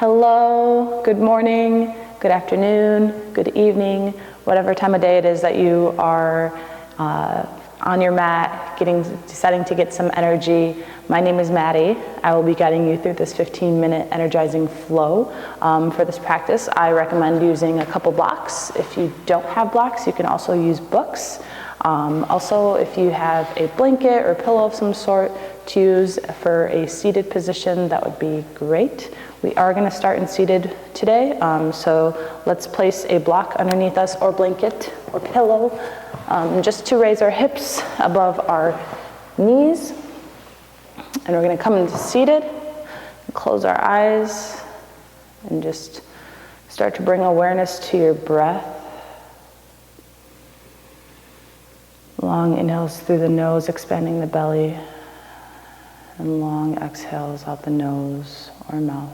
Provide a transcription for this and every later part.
Hello, good morning, good afternoon, good evening, whatever time of day it is that you are on your mat, deciding to get some energy. My name is Maddie. I will be guiding you through this 15-minute energizing flow. For this practice, I recommend using a couple blocks. If you don't have blocks, you can also use books. Also, if you have a blanket or pillow of some sort to use for a seated position, that would be great. We are going to start in seated today, so let's place a block underneath us or blanket or pillow just to raise our hips above our knees. And we're going to come into seated, close our eyes, and just start to bring awareness to your breath. Long inhales through the nose, expanding the belly, and long exhales out the nose or mouth.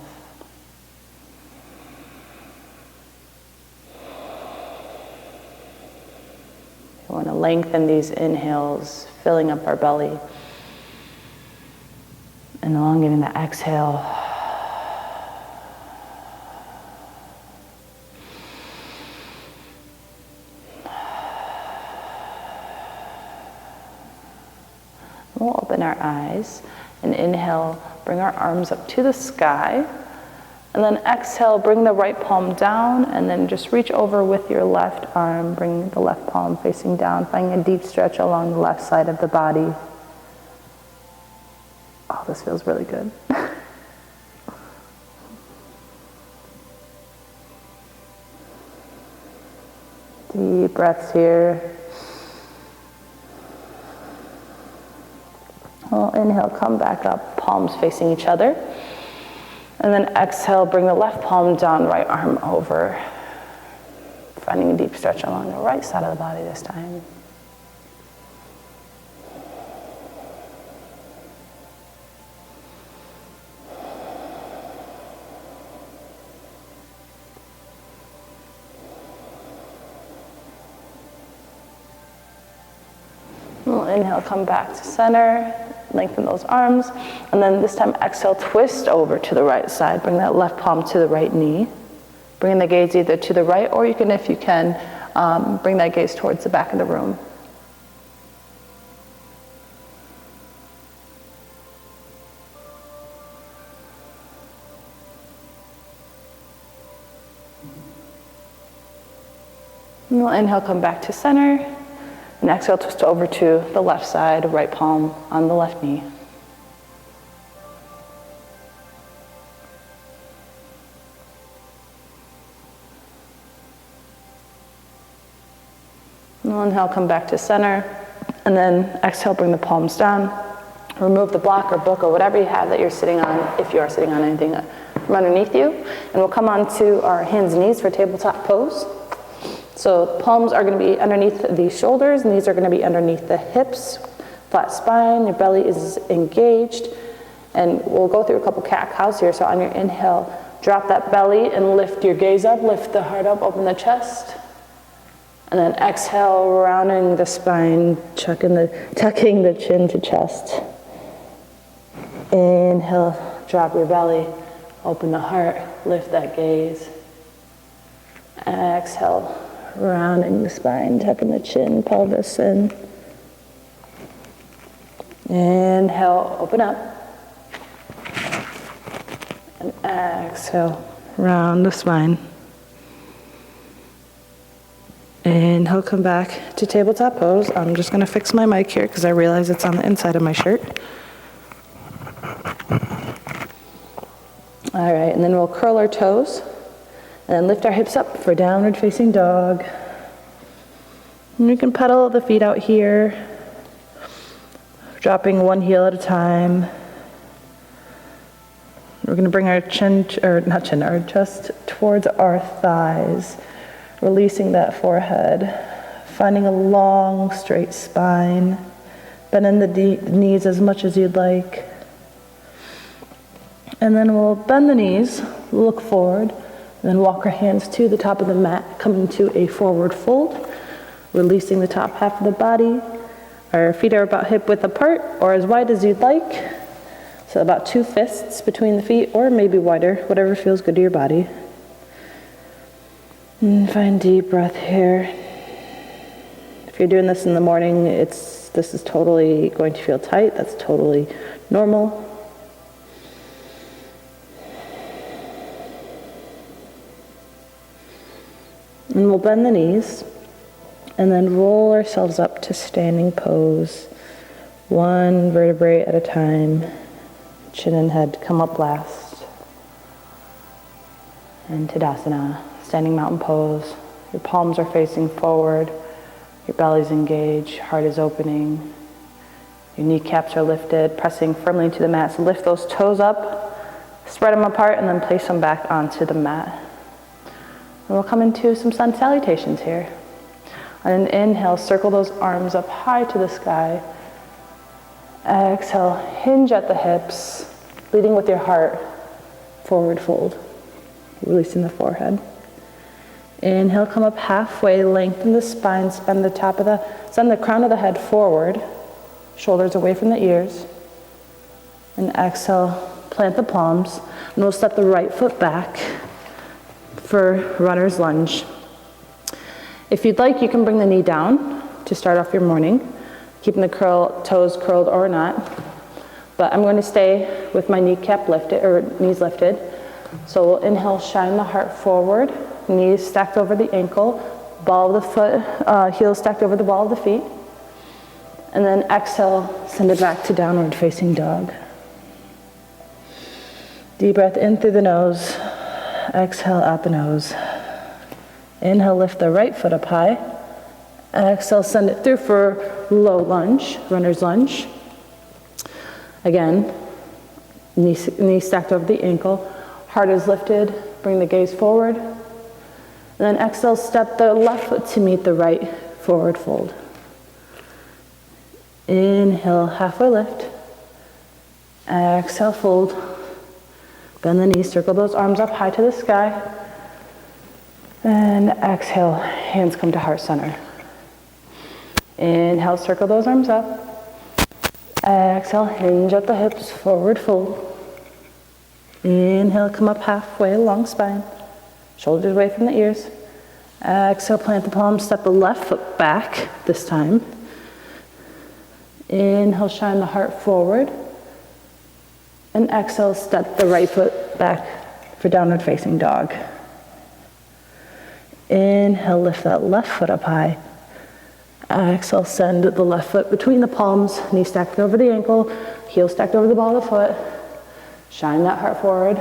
We want to lengthen these inhales, filling up our belly, and elongating the exhale. We'll open our eyes and inhale, bring our arms up to the sky. And then exhale, bring the right palm down and then just reach over with your left arm, bring the left palm facing down, finding a deep stretch along the left side of the body. Oh, this feels really good. Deep breaths here. We'll inhale, come back up, palms facing each other. And then exhale, bring the left palm down, right arm over. Finding a deep stretch along the right side of the body this time. We'll inhale, come back to center. Lengthen those arms, and then this time exhale, twist over to the right side. Bring that left palm to the right knee. Bring the gaze either to the right, or you can, if you can, bring that gaze towards the back of the room. And we'll inhale, come back to center. And exhale, twist over to the left side, right palm on the left knee. And we'll inhale, come back to center. And then exhale, bring the palms down. Remove the block or book or whatever you have that you're sitting on, if you are sitting on anything from underneath you. And we'll come onto our hands and knees for tabletop pose. So palms are going to be underneath the shoulders, knees are going to be underneath the hips, flat spine, your belly is engaged. And we'll go through a couple cat-cows here. So on your inhale, drop that belly and lift your gaze up, lift the heart up, open the chest. And then exhale, rounding the spine, tucking the chin to chest. Inhale, drop your belly, open the heart, lift that gaze. Exhale. Rounding the spine, tucking the chin, pelvis in. Inhale, open up. And exhale, round the spine. Inhale, come back to tabletop pose. I'm just going to fix my mic here because I realize it's on the inside of my shirt. All right, and then we'll curl our toes. And then lift our hips up for downward facing dog. And you can pedal the feet out here, dropping one heel at a time. We're going to bring our our chest towards our thighs, releasing that forehead, finding a long, straight spine. Bend in the knees as much as you'd like. And then we'll bend the knees, look forward. And then walk our hands to the top of the mat, coming to a forward fold, releasing the top half of the body. Our feet are about hip width apart or as wide as you'd like. So about 2 fists between the feet, or maybe wider, whatever feels good to your body. And find deep breath here. If you're doing this in the morning, this is totally going to feel tight. That's totally normal. And we'll bend the knees and then roll ourselves up to standing pose, one vertebrae at a time. Chin and head come up last. And Tadasana, standing mountain pose. Your palms are facing forward, your belly's engaged, heart is opening. Your kneecaps are lifted, pressing firmly into the mat. So lift those toes up, spread them apart, and then place them back onto the mat. And we'll come into some sun salutations here. On an inhale, circle those arms up high to the sky. Exhale, hinge at the hips, leading with your heart, forward fold, releasing the forehead. Inhale, come up halfway, lengthen the spine, send the crown of the head forward, shoulders away from the ears. And exhale, plant the palms, and we'll step the right foot back for runner's lunge. If you'd like, you can bring the knee down to start off your morning, keeping the toes curled or not. But I'm going to stay with my kneecap lifted, or knees lifted. So we'll inhale, shine the heart forward, knees stacked over the ankle, ball of the foot, heels stacked over the ball of the feet. And then exhale, send it back to downward facing dog. Deep breath in through the nose. Exhale out the nose. Inhale, lift the right foot up high. Exhale, send it through for low lunge, runner's lunge. Again, knee stacked over the ankle. Heart is lifted, bring the gaze forward. And then exhale, step the left foot to meet the right, forward fold. Inhale, halfway lift. Exhale, fold. Bend the knees, circle those arms up high to the sky. And exhale, hands come to heart center. Inhale, circle those arms up. Exhale, hinge at the hips, forward fold. Inhale, come up halfway, long spine. Shoulders away from the ears. Exhale, plant the palms, step the left foot back this time. Inhale, shine the heart forward. And exhale, step the right foot back for downward facing dog. Inhale, lift that left foot up high. Exhale, send the left foot between the palms, knee stacked over the ankle, heel stacked over the ball of the foot. Shine that heart forward.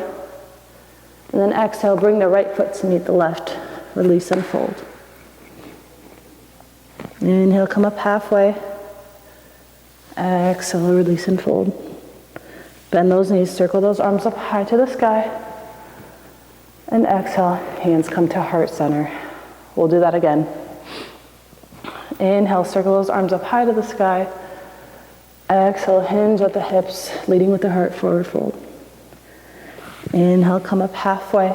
And then exhale, bring the right foot to meet the left. Release and fold. Inhale, come up halfway. Exhale, release and fold. Bend those knees, circle those arms up high to the sky. And exhale, hands come to heart center. We'll do that again. Inhale, circle those arms up high to the sky. Exhale, hinge at the hips, leading with the heart, forward fold. Inhale, come up halfway.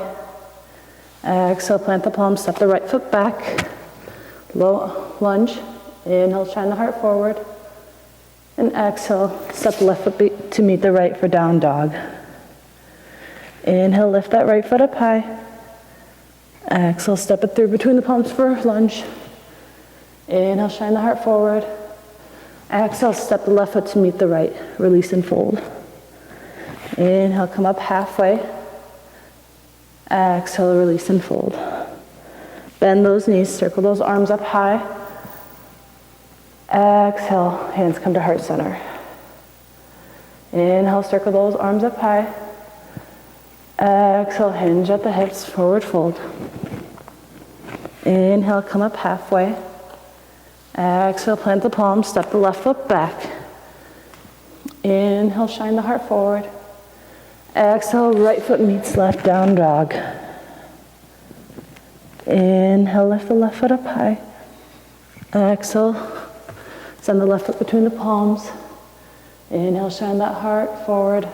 Exhale, plant the palms, step the right foot back. Low lunge. Inhale, shine the heart forward. And exhale, step the left foot to meet the right for down dog. Inhale, lift that right foot up high. Exhale, step it through between the palms for lunge. Inhale, shine the heart forward. Exhale, step the left foot to meet the right. Release and fold. Inhale, come up halfway. Exhale, release and fold. Bend those knees, circle those arms up high. Exhale, hands come to heart center. Inhale, circle those arms up high. Exhale, hinge at the hips, forward fold. Inhale, come up halfway. Exhale, plant the palms, step the left foot back. Inhale, shine the heart forward. Exhale, right foot meets left, down dog. Inhale, lift the left foot up high. Exhale, send the left foot between the palms. Inhale, shine that heart forward.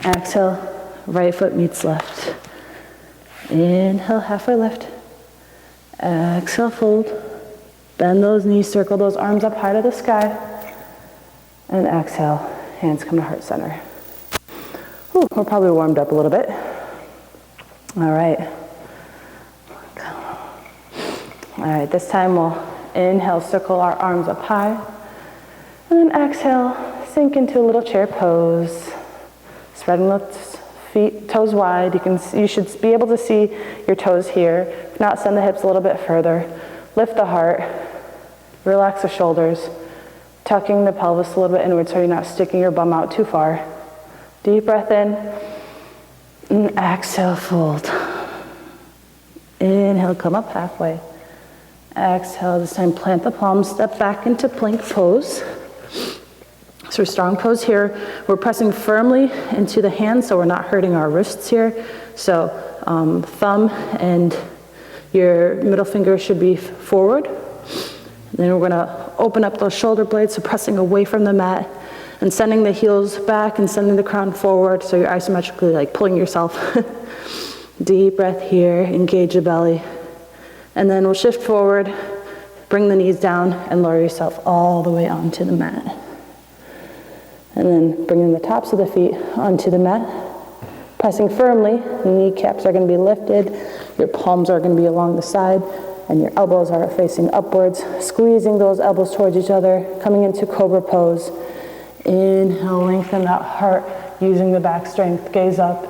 Exhale, right foot meets left. Inhale, halfway lift. Exhale, fold. Bend those knees, circle those arms up high to the sky. And exhale, hands come to heart center. Whew, we're probably warmed up a little bit. All right. All right, this time we'll inhale, circle our arms up high. And then exhale, sink into a little chair pose. Spreading the feet, toes wide. You should be able to see your toes here. If not, send the hips a little bit further. Lift the heart. Relax the shoulders. Tucking the pelvis a little bit inward so you're not sticking your bum out too far. Deep breath in. And exhale, fold. Inhale, come up halfway. Exhale, this time plant the palms, step back into plank pose. So strong pose here. We're pressing firmly into the hands so we're not hurting our wrists here. So thumb and your middle finger should be forward. And then we're gonna open up those shoulder blades, so pressing away from the mat and sending the heels back and sending the crown forward so you're isometrically like pulling yourself. Deep breath here, engage the belly. And then we'll shift forward, bring the knees down and lower yourself all the way onto the mat. And then bringing the tops of the feet onto the mat, pressing firmly, the kneecaps are going to be lifted, your palms are going to be along the side, and your elbows are facing upwards, squeezing those elbows towards each other, coming into cobra pose. Inhale, lengthen that heart, using the back strength, gaze up.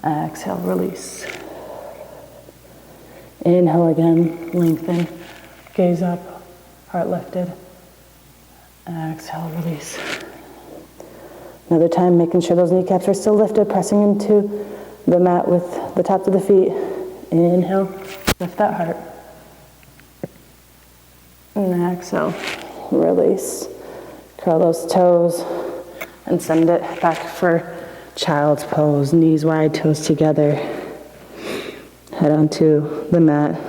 Exhale, release. Inhale again, lengthen, gaze up, heart lifted. Exhale, release. Another time, making sure those kneecaps are still lifted, pressing into the mat with the tops of the feet. Inhale, lift that heart. And exhale, release. Curl those toes and send it back for child's pose. Knees wide, toes together. Head onto the mat.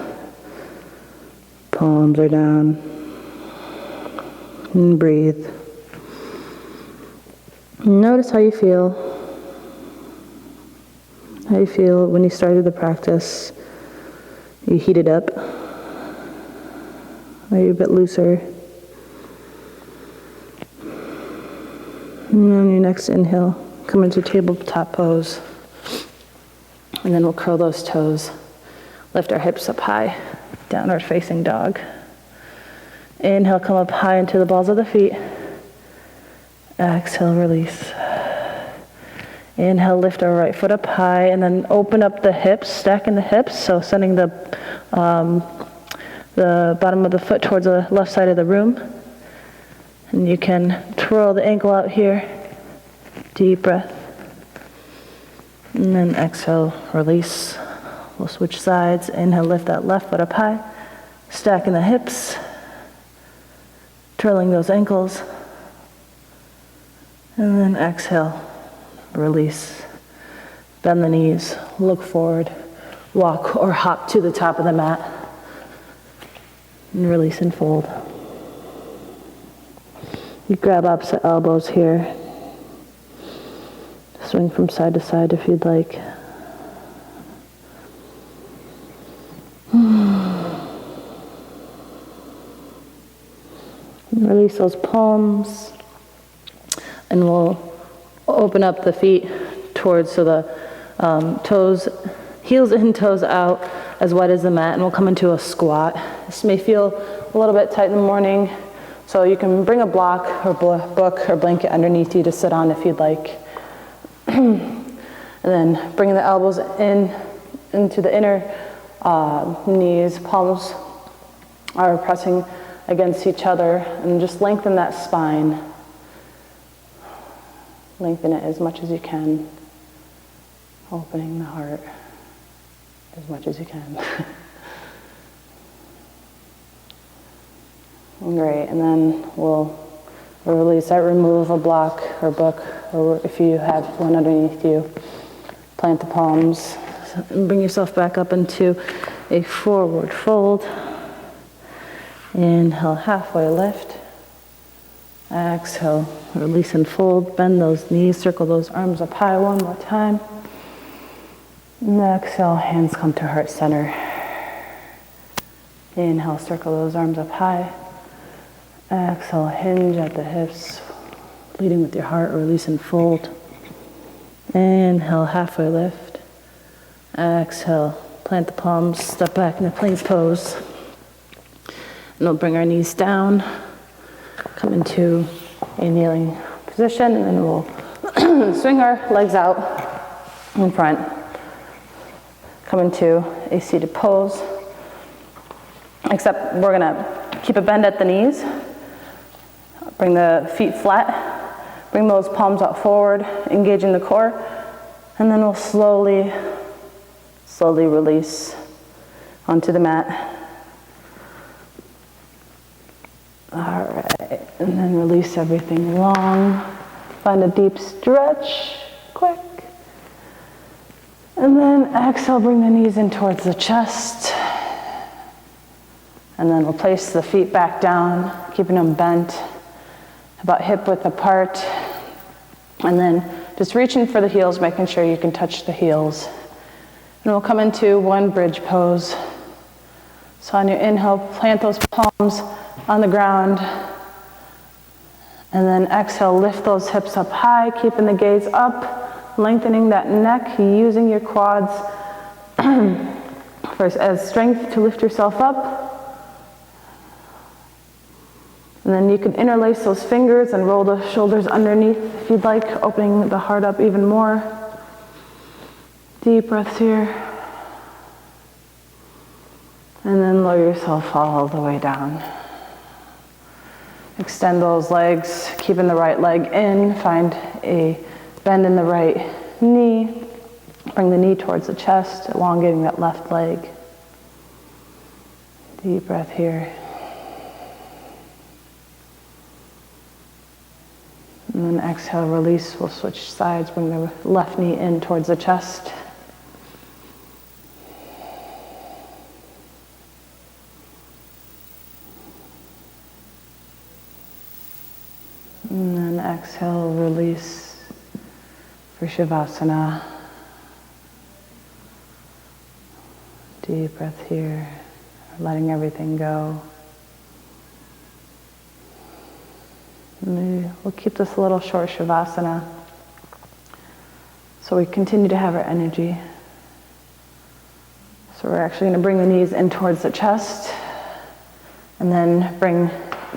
Palms are down. And breathe. Notice how you feel. How you feel when you started the practice. You heated up. Are you a bit looser? And on your next inhale, come into tabletop pose. And then we'll curl those toes. Lift our hips up high, downward facing dog. Inhale, come up high into the balls of the feet. Exhale, release. Inhale, lift our right foot up high, and then open up the hips, stacking the hips, so sending the bottom of the foot towards the left side of the room. And you can twirl the ankle out here. Deep breath. And then exhale, release. We'll switch sides. Inhale, lift that left foot up high. Stacking the hips. Twirling those ankles. And then exhale, release. Bend the knees, look forward. Walk or hop to the top of the mat. And release and fold. You grab opposite elbows here. Swing from side to side if you'd like. Release those palms. And we'll open up the feet towards, so the toes, heels in, toes out, as wide as the mat, and we'll come into a squat. This may feel a little bit tight in the morning, so you can bring a block or book or blanket underneath you to sit on if you'd like. And then bring the elbows in into the inner knees, palms are pressing against each other, and just lengthen that spine. Lengthen it as much as you can, opening the heart as much as you can. Great, and then we'll release that, remove a block or book, or if you have one underneath you, plant the palms, and bring yourself back up into a forward fold. Inhale, halfway lift. Exhale, release and fold. Bend those knees, circle those arms up high one more time. And exhale, hands come to heart center. Inhale, circle those arms up high. Exhale, hinge at the hips, leading with your heart, release and fold. Inhale, halfway lift. Exhale, plant the palms, step back into plank pose. And we'll bring our knees down, come into a kneeling position, and then we'll swing our legs out in front. Come into a seated pose, except we're gonna keep a bend at the knees. Bring the feet flat, bring those palms out forward, engaging the core, and then we'll slowly release onto the mat. All right, and then release everything long. Find a deep stretch, quick. And then exhale, bring the knees in towards the chest. And then we'll place the feet back down, keeping them bent, about hip width apart. And then just reaching for the heels, making sure you can touch the heels. And we'll come into one bridge pose. So on your inhale, plant those palms on the ground. And then exhale, lift those hips up high, keeping the gaze up, lengthening that neck, using your quads as strength to lift yourself up. And then you can interlace those fingers and roll the shoulders underneath if you'd like, opening the heart up even more. Deep breaths here. And then lower yourself all the way down. Extend those legs, keeping the right leg in. Find a bend in the right knee. Bring the knee towards the chest, elongating that left leg. Deep breath here. And then exhale, release. We'll switch sides. Bring the left knee in towards the chest. And then exhale, release for Shavasana. Deep breath here, letting everything go. And we'll keep this a little short Shavasana so we continue to have our energy. So we're actually going to bring the knees in towards the chest and then bring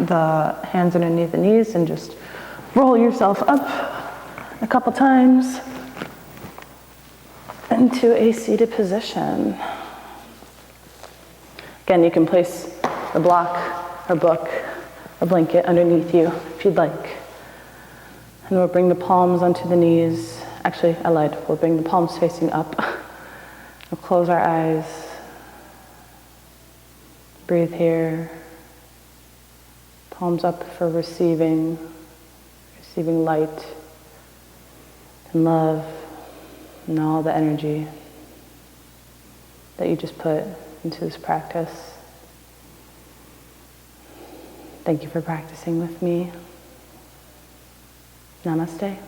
the hands underneath the knees and just roll yourself up a couple times into a seated position. Again, you can place the block or book or blanket underneath you if you'd like. And we'll bring the palms onto the knees. Actually, I lied. We'll bring the palms facing up. We'll close our eyes. Breathe here. Palms up for receiving light and love and all the energy that you just put into this practice. Thank you for practicing with me. Namaste.